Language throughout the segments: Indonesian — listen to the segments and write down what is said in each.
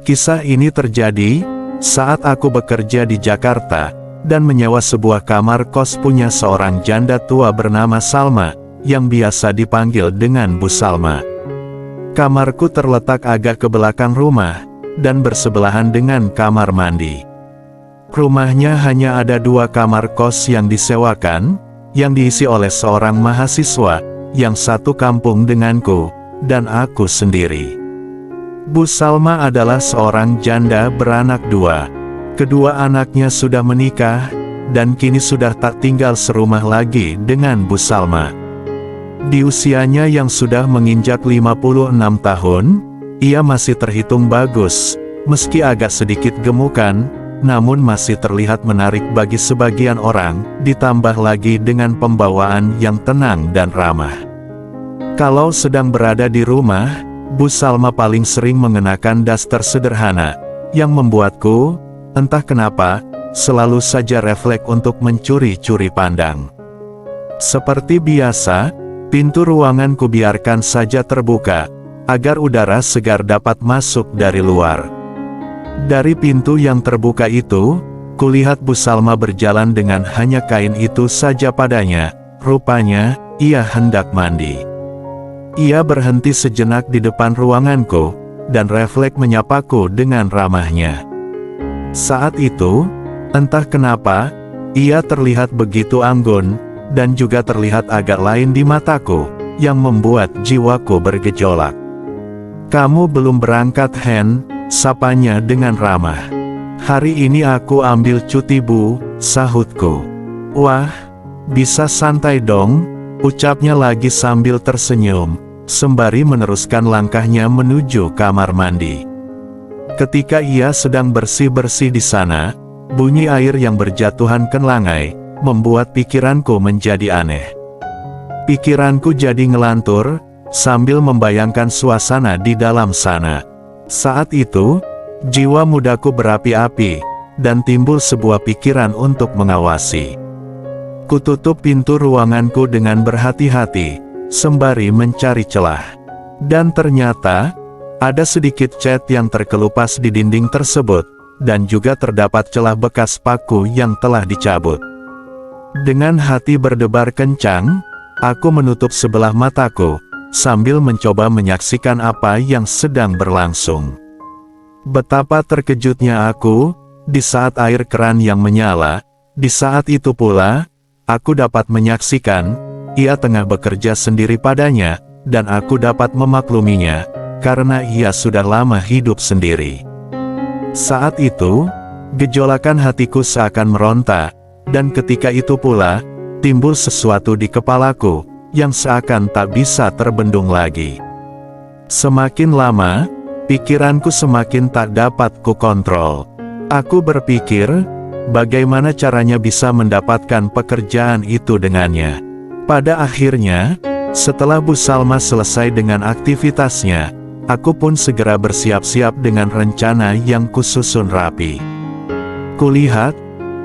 Kisah ini terjadi saat aku bekerja di Jakarta dan menyewa sebuah kamar kos punya seorang janda tua bernama Salma, yang biasa dipanggil dengan Bu Salma. Kamarku terletak agak ke belakang rumah dan bersebelahan dengan kamar mandi. Rumahnya hanya ada 2 kamar kos yang disewakan, yang diisi oleh seorang mahasiswa yang satu kampung denganku dan aku sendiri. Bu Salma adalah seorang janda beranak 2. Kedua anaknya sudah menikah dan kini sudah tak tinggal serumah lagi dengan Bu Salma. Di usianya yang sudah menginjak 56 tahun, ia masih terhitung bagus, meski agak sedikit gemukan, namun masih terlihat menarik bagi sebagian orang, ditambah lagi dengan pembawaan yang tenang dan ramah. Kalau sedang berada di rumah, Bu Salma paling sering mengenakan daster sederhana, yang membuatku, entah kenapa, selalu saja refleks untuk mencuri-curi pandang. Seperti biasa, pintu ruangan kubiarkan saja terbuka, agar udara segar dapat masuk dari luar. Dari pintu yang terbuka itu, kulihat Bu Salma berjalan dengan hanya kain itu saja padanya. Rupanya, ia hendak mandi. Ia berhenti sejenak di depan ruanganku, dan refleks menyapaku dengan ramahnya. Saat itu, entah kenapa, ia terlihat begitu anggun, dan juga terlihat agak lain di mataku, yang membuat jiwaku bergejolak. "Kamu belum berangkat, Hen?" sapanya dengan ramah. "Hari ini aku ambil cuti, Bu," sahutku. "Wah, bisa santai dong," ucapnya lagi sambil tersenyum, sembari meneruskan langkahnya menuju kamar mandi. Ketika ia sedang bersih-bersih di sana, bunyi air yang berjatuhan ke langai membuat pikiranku menjadi aneh. Pikiranku jadi ngelantur, sambil membayangkan suasana di dalam sana. Saat itu, jiwa mudaku berapi-api, dan timbul sebuah pikiran untuk mengawasi. Kututup pintu ruanganku dengan berhati-hati, sembari mencari celah. Dan ternyata, ada sedikit cat yang terkelupas di dinding tersebut, dan juga terdapat celah bekas paku yang telah dicabut. Dengan hati berdebar kencang, aku menutup sebelah mataku, sambil mencoba menyaksikan apa yang sedang berlangsung. Betapa terkejutnya aku, di saat air keran yang menyala, di saat itu pula, aku dapat menyaksikan, ia tengah bekerja sendiri padanya, dan aku dapat memakluminya, karena ia sudah lama hidup sendiri. Saat itu, gejolakan hatiku seakan meronta, dan ketika itu pula, timbul sesuatu di kepalaku, yang seakan tak bisa terbendung lagi. Semakin lama, pikiranku semakin tak dapat kukontrol. Aku berpikir, bagaimana caranya bisa mendapatkan pekerjaan itu dengannya. Pada akhirnya, setelah Bu Salma selesai dengan aktivitasnya, aku pun segera bersiap-siap dengan rencana yang kususun rapi. Kulihat,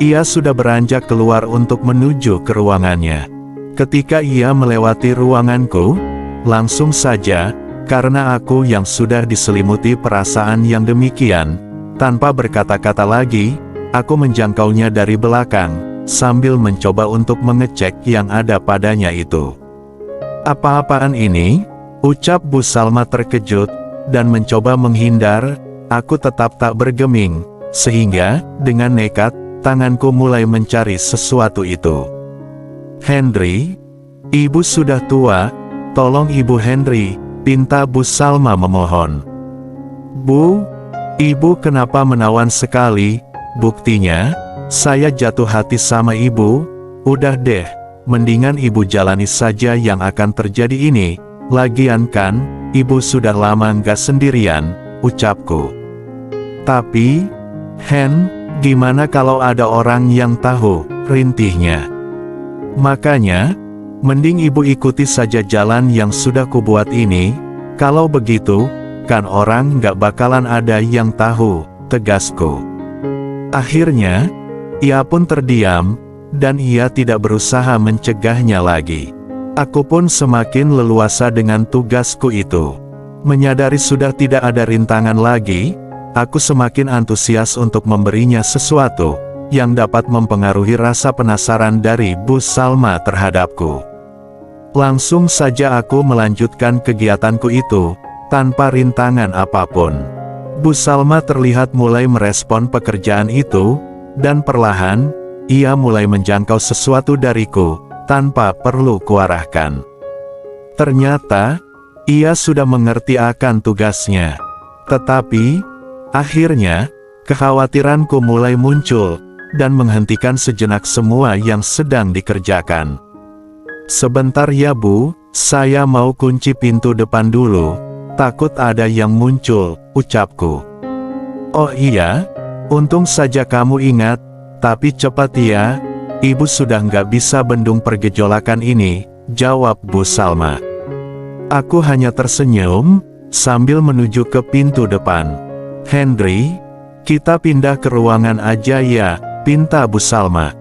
ia sudah beranjak keluar untuk menuju ke ruangannya. Ketika ia melewati ruanganku, langsung saja, karena aku yang sudah diselimuti perasaan yang demikian, tanpa berkata-kata lagi, aku menjangkaunya dari belakang, sambil mencoba untuk mengecek yang ada padanya itu. "Apa-apaan ini?" ucap Bu Salma terkejut, dan mencoba menghindar. Aku tetap tak bergeming, sehingga, dengan nekat, tanganku mulai mencari sesuatu itu. "Henry, Ibu sudah tua, tolong Ibu Henry," pinta Bu Salma memohon. "Bu, Ibu kenapa menawan sekali? Buktinya, saya jatuh hati sama Ibu. Udah deh, mendingan Ibu jalani saja yang akan terjadi ini. Lagian kan, Ibu sudah lama nggak sendirian," ucapku. "Tapi, Hen, gimana kalau ada orang yang tahu?" rintihnya. "Makanya, mending Ibu ikuti saja jalan yang sudah kubuat ini. Kalau begitu, kan orang nggak bakalan ada yang tahu," tegasku. Akhirnya, ia pun terdiam, dan ia tidak berusaha mencegahnya lagi. Aku pun semakin leluasa dengan tugasku itu. Menyadari sudah tidak ada rintangan lagi, aku semakin antusias untuk memberinya sesuatu yang dapat mempengaruhi rasa penasaran dari Bu Salma terhadapku. Langsung saja aku melanjutkan kegiatanku itu, tanpa rintangan apapun. Bu Salma terlihat mulai merespon pekerjaan itu, dan perlahan, ia mulai menjangkau sesuatu dariku, tanpa perlu kuarahkan. Ternyata, ia sudah mengerti akan tugasnya. Tetapi, akhirnya, kekhawatiranku mulai muncul, dan menghentikan sejenak semua yang sedang dikerjakan. "Sebentar ya Bu, saya mau kunci pintu depan dulu, takut ada yang muncul," ucapku. "Oh iya, untung saja kamu ingat, tapi cepat ya, Ibu sudah nggak bisa bendung pergejolakan ini," jawab Bu Salma. Aku hanya tersenyum, sambil menuju ke pintu depan. "Henry, kita pindah ke ruangan aja ya," pinta Bu Salma.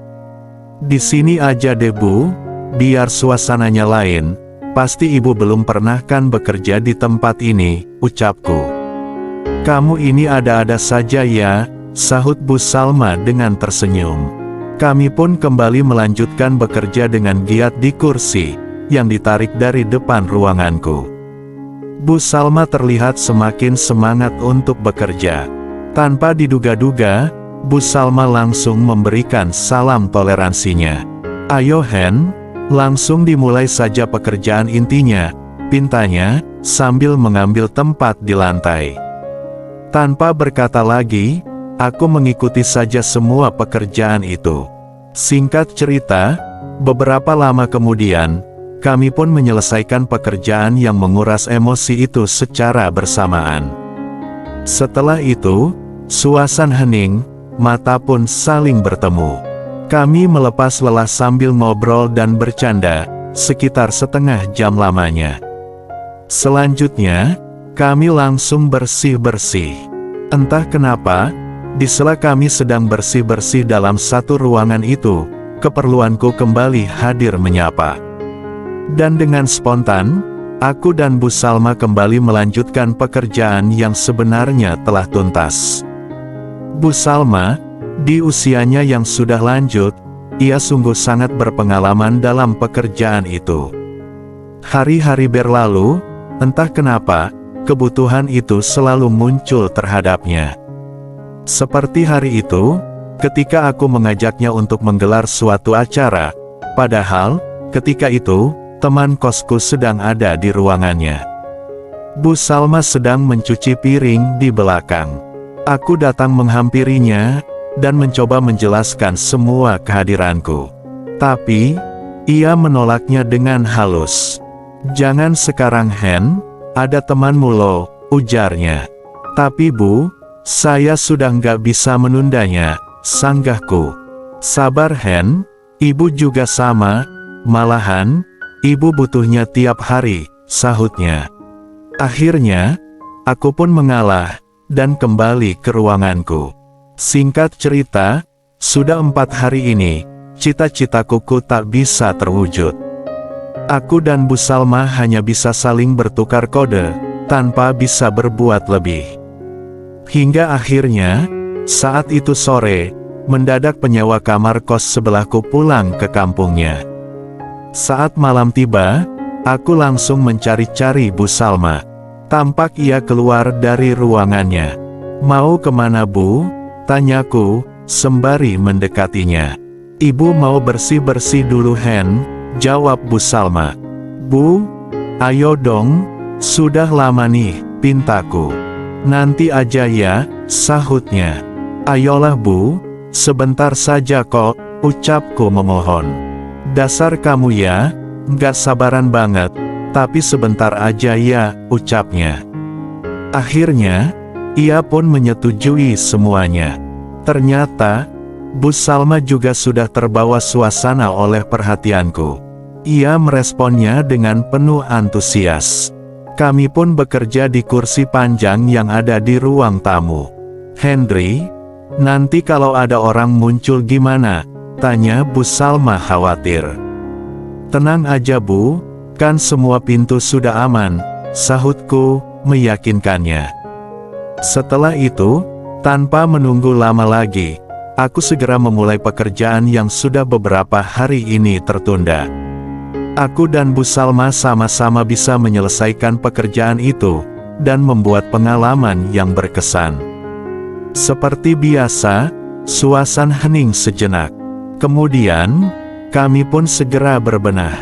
"Di sini aja deh Bu, biar suasananya lain, pasti Ibu belum pernah kan bekerja di tempat ini," ucapku. "Kamu ini ada-ada saja ya," sahut Bu Salma dengan tersenyum. Kami pun kembali melanjutkan bekerja dengan giat di kursi, yang ditarik dari depan ruanganku. Bu Salma terlihat semakin semangat untuk bekerja. Tanpa diduga-duga, Bu Salma langsung memberikan salam toleransinya. "Ayo Hen, langsung dimulai saja pekerjaan intinya," pintanya, sambil mengambil tempat di lantai. Tanpa berkata lagi, aku mengikuti saja semua pekerjaan itu. Singkat cerita, beberapa lama kemudian, kami pun menyelesaikan pekerjaan yang menguras emosi itu secara bersamaan. Setelah itu, suasana hening, mata pun saling bertemu. Kami melepas lelah sambil ngobrol dan bercanda, sekitar setengah jam lamanya. Selanjutnya, kami langsung bersih-bersih. Entah kenapa, di sela kami sedang bersih-bersih dalam satu ruangan itu, keperluanku kembali hadir menyapa. Dan dengan spontan, aku dan Bu Salma kembali melanjutkan pekerjaan yang sebenarnya telah tuntas. Bu Salma, di usianya yang sudah lanjut, ia sungguh sangat berpengalaman dalam pekerjaan itu. Hari-hari berlalu, entah kenapa, kebutuhan itu selalu muncul terhadapnya. Seperti hari itu, ketika aku mengajaknya untuk menggelar suatu acara, padahal, ketika itu, teman kosku sedang ada di ruangannya. Bu Salma sedang mencuci piring di belakang. Aku datang menghampirinya, dan mencoba menjelaskan semua kehadiranku. Tapi, ia menolaknya dengan halus. "Jangan sekarang Hen, ada temanmu loh," ujarnya. "Tapi Bu, saya sudah nggak bisa menundanya," sanggahku. "Sabar Hen, Ibu juga sama, malahan, Ibu butuhnya tiap hari," sahutnya. Akhirnya, aku pun mengalah, dan kembali ke ruanganku. Singkat cerita, sudah 4 hari ini, cita-citaku tak bisa terwujud. Aku dan Bu Salma hanya bisa saling bertukar kode, tanpa bisa berbuat lebih. Hingga akhirnya, saat itu sore, mendadak penyewa kamar kos sebelahku pulang ke kampungnya. Saat malam tiba, aku langsung mencari-cari Bu Salma. Tampak ia keluar dari ruangannya. "Mau kemana Bu?" tanyaku, sembari mendekatinya. "Ibu mau bersih-bersih dulu Hen," jawab Bu Salma. "Bu, ayo dong, sudah lama nih," pintaku. "Nanti aja ya," sahutnya. "Ayolah Bu, sebentar saja kok," ucapku memohon. "Dasar kamu ya, nggak sabaran banget, tapi sebentar aja ya," ucapnya. Akhirnya, ia pun menyetujui semuanya. Ternyata, Bu Salma juga sudah terbawa suasana oleh perhatianku. Ia meresponnya dengan penuh antusias. Kami pun bekerja di kursi panjang yang ada di ruang tamu. "Henry, nanti kalau ada orang muncul gimana?" tanya Bu Salma khawatir. "Tenang aja Bu, kan semua pintu sudah aman," sahutku, meyakinkannya. Setelah itu, tanpa menunggu lama lagi, aku segera memulai pekerjaan yang sudah beberapa hari ini tertunda. Aku dan Bu Salma sama-sama bisa menyelesaikan pekerjaan itu, dan membuat pengalaman yang berkesan. Seperti biasa, suasana hening sejenak. Kemudian, kami pun segera berbenah.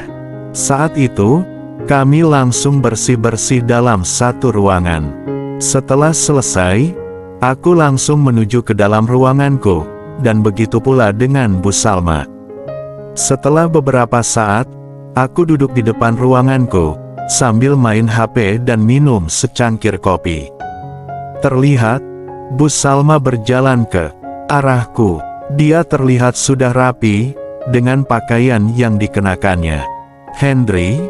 Saat itu, kami langsung bersih-bersih dalam satu ruangan. Setelah selesai, aku langsung menuju ke dalam ruanganku, dan begitu pula dengan Bu Salma. Setelah beberapa saat, aku duduk di depan ruanganku, sambil main HP dan minum secangkir kopi. Terlihat, Bu Salma berjalan ke arahku. Dia terlihat sudah rapi, dengan pakaian yang dikenakannya. "Henry,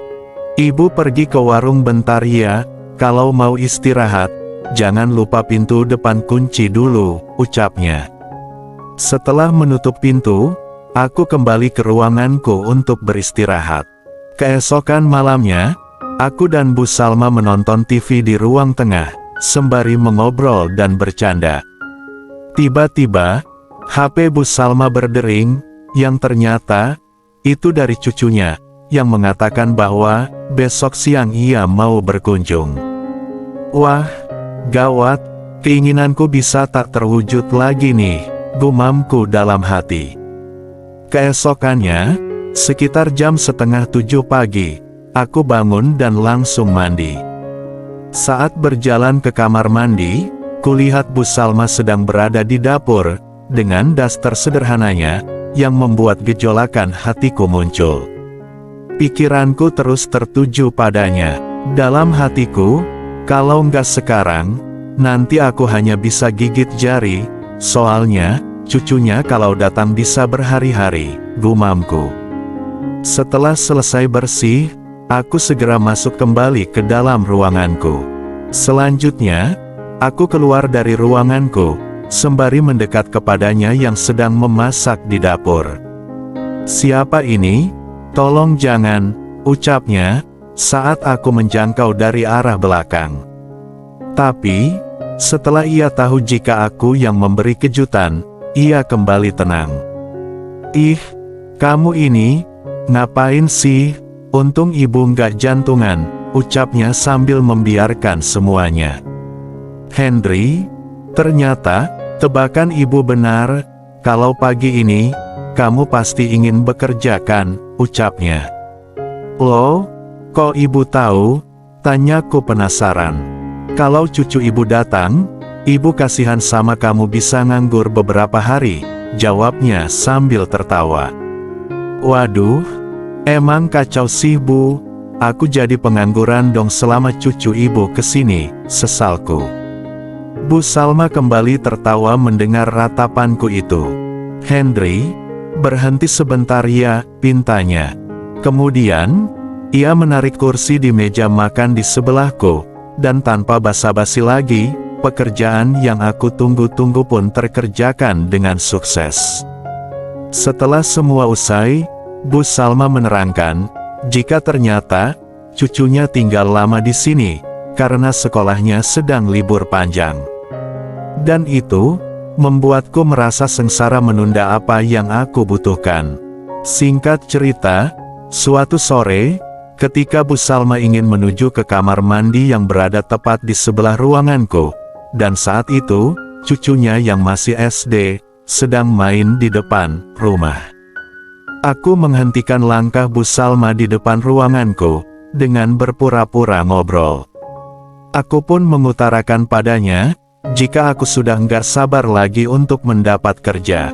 Ibu pergi ke warung bentar ya, kalau mau istirahat, jangan lupa pintu depan kunci dulu," ucapnya. Setelah menutup pintu, aku kembali ke ruanganku untuk beristirahat. Keesokan malamnya, aku dan Bu Salma menonton TV di ruang tengah, sembari mengobrol dan bercanda. Tiba-tiba, HP Bu Salma berdering, yang ternyata, itu dari cucunya, yang mengatakan bahwa, besok siang ia mau berkunjung. Wah, gawat, keinginanku bisa tak terwujud lagi nih, gumamku dalam hati. Keesokannya, sekitar jam 6:30 pagi, aku bangun dan langsung mandi. Saat berjalan ke kamar mandi, kulihat Bu Salma sedang berada di dapur, dengan daster sederhananya, yang membuat gejolakan hatiku muncul. Pikiranku terus tertuju padanya. Dalam hatiku, kalau nggak sekarang, nanti aku hanya bisa gigit jari, soalnya, cucunya kalau datang bisa berhari-hari, gumamku. Setelah selesai bersih, aku segera masuk kembali ke dalam ruanganku. Selanjutnya, aku keluar dari ruanganku, sembari mendekat kepadanya yang sedang memasak di dapur. "Siapa ini? Tolong jangan," ucapnya, saat aku menjangkau dari arah belakang. Tapi, setelah ia tahu jika aku yang memberi kejutan, ia kembali tenang. "Ih, kamu ini, ngapain sih? Untung ibu nggak jantungan," ucapnya sambil membiarkan semuanya. "Henry, ternyata, tebakan ibu benar, kalau pagi ini, kamu pasti ingin bekerja kan?" ucapnya. "Loh, kok ibu tahu?" tanyaku penasaran. "Kalau cucu ibu datang, ibu kasihan sama kamu bisa nganggur beberapa hari," jawabnya sambil tertawa. "Waduh, emang kacau sih Bu, aku jadi pengangguran dong selama cucu ibu kesini," sesalku. Bu Salma kembali tertawa mendengar ratapanku itu. "Henry, berhenti sebentar ya," pintanya. Kemudian, ia menarik kursi di meja makan di sebelahku, dan tanpa basa-basi lagi, pekerjaan yang aku tunggu-tunggu pun terkerjakan dengan sukses. Setelah semua usai, Bu Salma menerangkan, jika ternyata, cucunya tinggal lama di sini, karena sekolahnya sedang libur panjang. Dan itu, membuatku merasa sengsara menunda apa yang aku butuhkan. Singkat cerita, suatu sore, ketika Bu Salma ingin menuju ke kamar mandi yang berada tepat di sebelah ruanganku, dan saat itu, cucunya yang masih SD, sedang main di depan rumah. Aku menghentikan langkah Bu Salma di depan ruanganku, dengan berpura-pura ngobrol. Aku pun mengutarakan padanya, jika aku sudah nggak sabar lagi untuk mendapat kerja.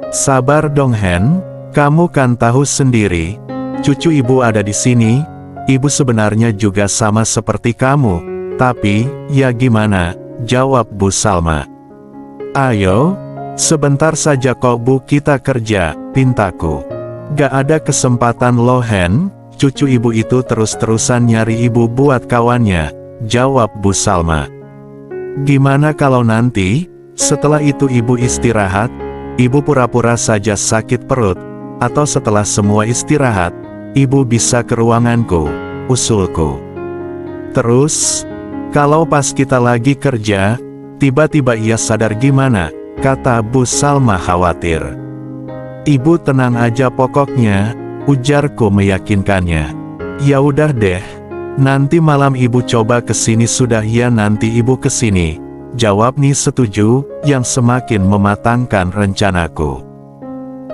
"Sabar dong Hen, kamu kan tahu sendiri, cucu ibu ada di sini, ibu sebenarnya juga sama seperti kamu, tapi, ya gimana," jawab Bu Salma. "Ayo, sebentar saja kok Bu, kita kerja," pintaku. "Gak ada kesempatan loh Hen, cucu ibu itu terus-terusan nyari ibu buat kawannya," jawab Bu Salma. "Gimana kalau nanti, setelah itu ibu istirahat, ibu pura-pura saja sakit perut, atau setelah semua istirahat, ibu bisa ke ruanganku," usulku. "Terus, Kalau pas kita lagi kerja, tiba-tiba ia sadar gimana, kata Bu Salma khawatir. Ibu tenang aja pokoknya, ujarku meyakinkannya. Ya udah deh, nanti malam ibu coba kesini. Sudah ya, nanti ibu kesini, jawab Ni setuju, yang semakin mematangkan rencanaku.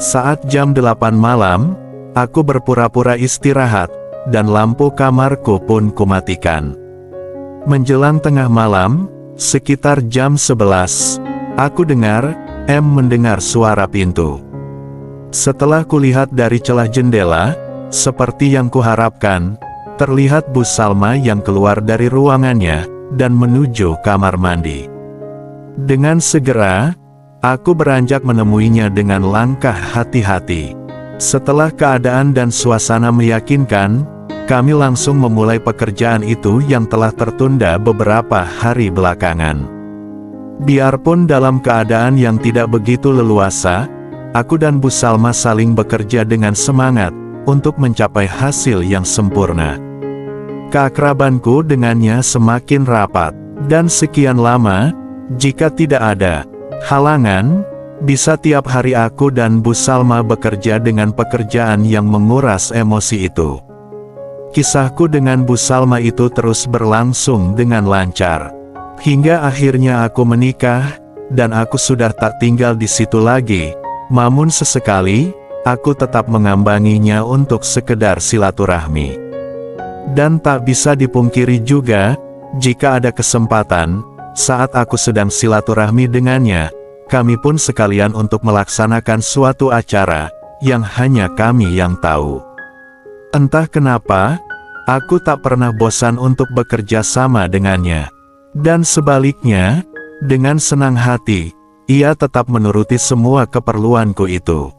Saat jam 8 malam, aku berpura-pura istirahat, dan lampu kamarku pun kumatikan. Menjelang tengah malam, sekitar jam 11, aku dengar, mendengar suara pintu. Setelah kulihat dari celah jendela, seperti yang kuharapkan, terlihat Bu Salma yang keluar dari ruangannya, dan menuju kamar mandi. Dengan segera, aku beranjak menemuinya dengan langkah hati-hati. Setelah keadaan dan suasana meyakinkan, kami langsung memulai pekerjaan itu yang telah tertunda beberapa hari belakangan. Biarpun dalam keadaan yang tidak begitu leluasa, aku dan Bu Salma saling bekerja dengan semangat, untuk mencapai hasil yang sempurna. Keakrabanku dengannya semakin rapat, dan sekian lama, jika tidak ada halangan, bisa tiap hari aku dan Bu Salma bekerja dengan pekerjaan yang menguras emosi itu. Kisahku dengan Bu Salma itu terus berlangsung dengan lancar. Hingga akhirnya aku menikah, dan aku sudah tak tinggal di situ lagi. Namun sesekali, aku tetap mengambanginya untuk sekedar silaturahmi. Dan tak bisa dipungkiri juga, jika ada kesempatan, saat aku sedang silaturahmi dengannya, kami pun sekalian untuk melaksanakan suatu acara, yang hanya kami yang tahu. Entah kenapa, aku tak pernah bosan untuk bekerja sama dengannya. Dan sebaliknya, dengan senang hati, ia tetap menuruti semua keperluanku itu.